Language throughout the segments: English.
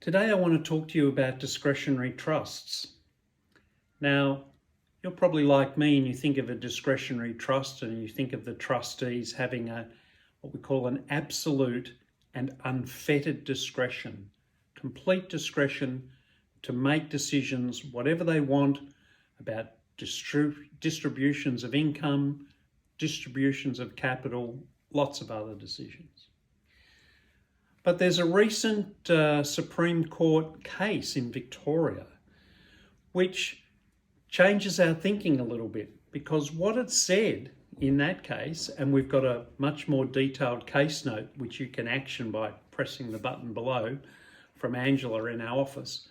Today I want to talk to you about discretionary trusts. Now, you're probably like me and you think of a discretionary trust and you think of the trustees having what we call an absolute and unfettered discretion, complete discretion to make decisions, whatever they want, about distributions of income, distributions of capital, lots of other decisions. But there's a recent Supreme Court case in Victoria which changes our thinking a little bit, because what it said in that case, and we've got a much more detailed case note which you can action by pressing the button below from Angela in our office.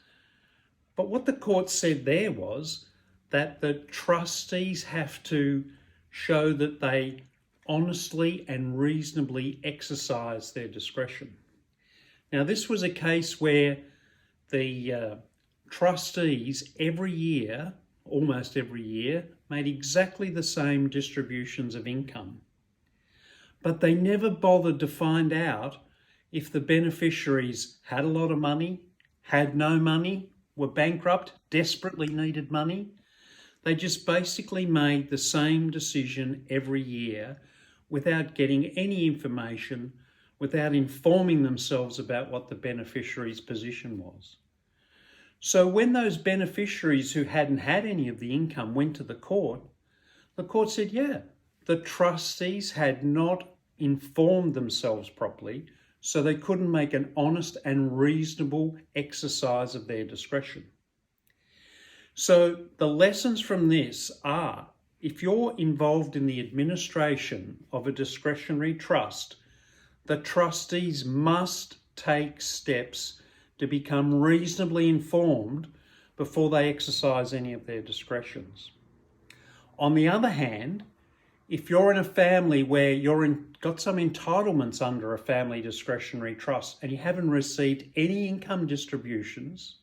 But what the court said there was that the trustees have to show that they honestly and reasonably exercise their discretion. Now, this was a case where the trustees every year, almost every year, made exactly the same distributions of income. But they never bothered to find out if the beneficiaries had a lot of money, had no money, were bankrupt, desperately needed money. They just basically made the same decision every year without getting any information, without informing themselves about what the beneficiary's position was. So when those beneficiaries who hadn't had any of the income went to the court said, yeah, the trustees had not informed themselves properly, so they couldn't make an honest and reasonable exercise of their discretion. So the lessons from this are, if you're involved in the administration of a discretionary trust, the trustees must take steps to become reasonably informed before they exercise any of their discretions. On the other hand, if you're in a family where got some entitlements under a family discretionary trust and you haven't received any income distributions,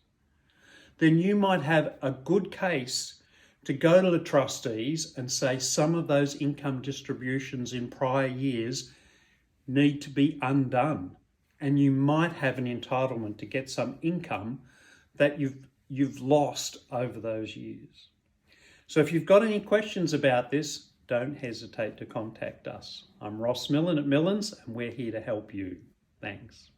then you might have a good case to go to the trustees and say some of those income distributions in prior years need to be undone, and you might have an entitlement to get some income that you've lost over those years. So if you've got any questions about this, don't hesitate to contact us. I'm Ross Millen at Millens, and we're here to help you. Thanks.